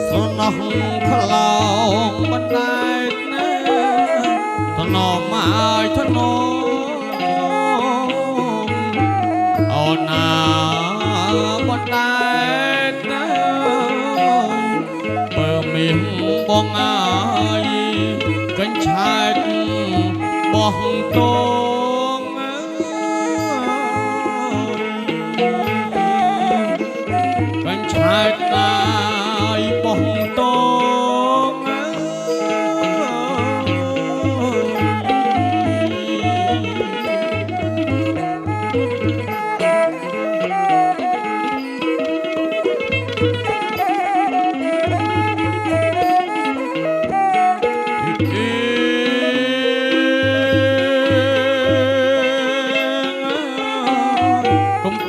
ស្រណោះខ្លោងបណ្ដែតណាថ្នមហើយថ្នមអូនណាបណ្ដែតណាបើមានបងអាយកញ្ឆែតបោះតងកញ្ឆែតតាយបោះតង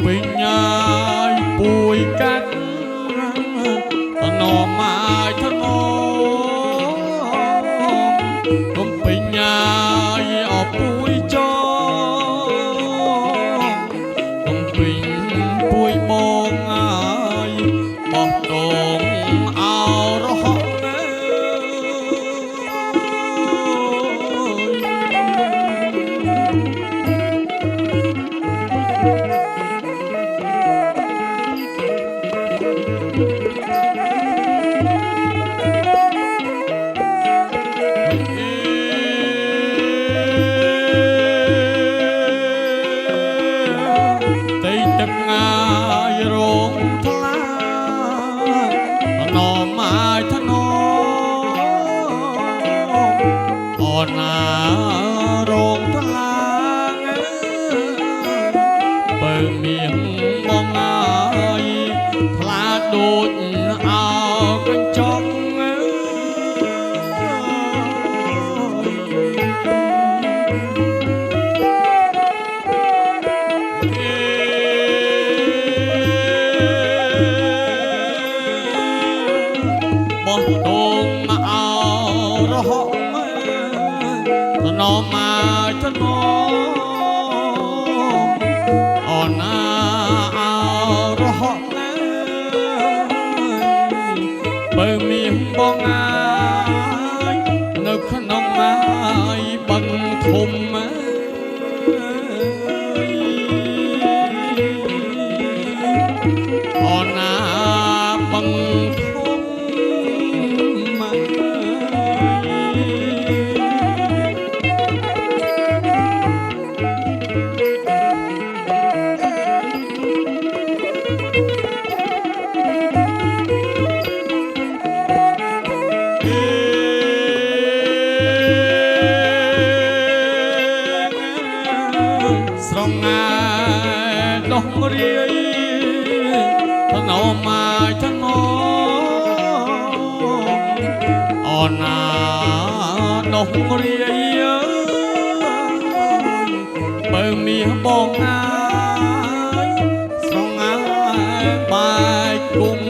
ពេញហើយពួយកាត់ថ្នមហើយថ្នមកុំពេញហើយអពួយចកុំពេញពួយបងហើយបោះតងអោរហកទឹកងាយរងថ្លាថ្នមហើយថ្នមអូនណារងថ្លាបើមានបងហើយថ្លាដូចអោកញ្ចក់បោះតងមកអោរហកថ្នមហើយថ្នមអូនណាអោរហកបើមានបងហើយនៅក្នុងហើយបឹងធំអូនណាបឹងធំស្រងាដោះរាយថ្នមហើយថ្នមអូនណាដោះរាយបើមានបងហើយស្រងាបាយគុំ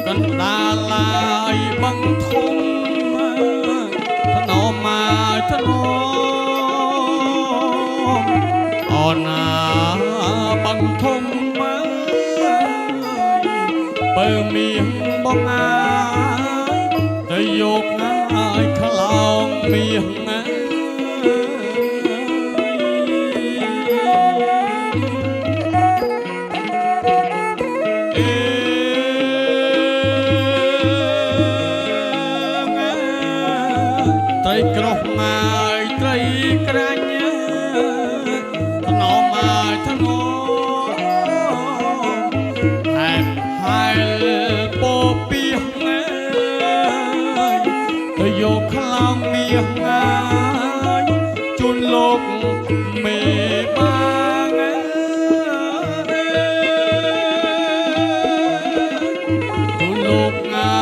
កណ្ដាលឡាយបឹងធំថ្នមហើយថ្នមអូនណាបឹងធំបើមានបងហើយទៅយកហើយខ្លោងមាសត្រីក្រោះហើយត្រីក្រាញ់ថ្នមហើយថ្នមហែបហែលពោពីសទៅយកខ្លោងមាសហើយជូនលោកមេបាងជូនលោកហើ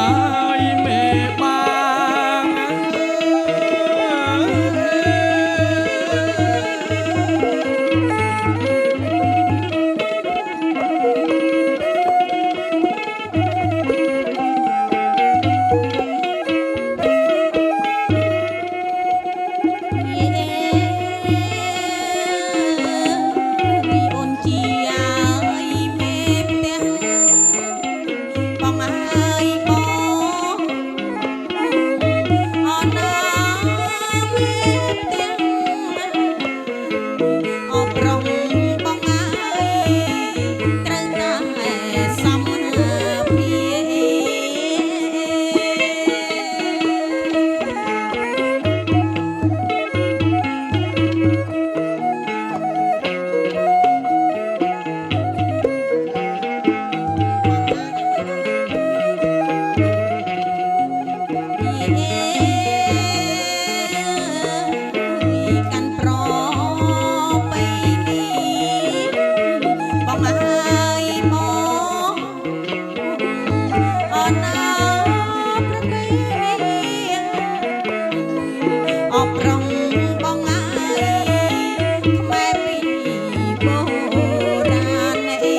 យមេបាង អបរំបងអើយត្រូវតែសមភាពកាន់ប្របីនេះបងអើយបងអណាប្របីអបរំបងអើយខ្មែរពីបុរាណអី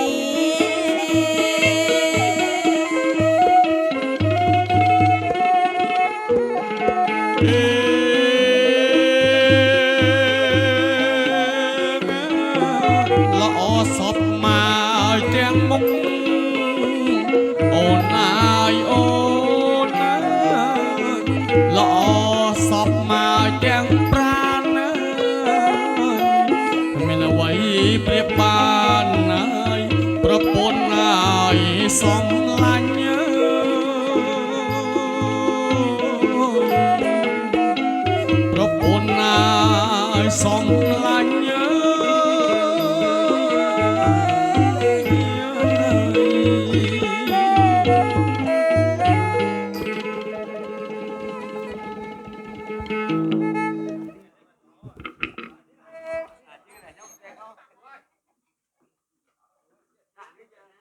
ល្អសពមកទាំងមុខអូនអើយអូនណាល្អសពមកទាំងប្រាណណាមានអ្វីប្រៀបបានណាយប្រពន្ធណាយសំឡាញ់ប្រពន្ធណាយសំឡាញ់ Thank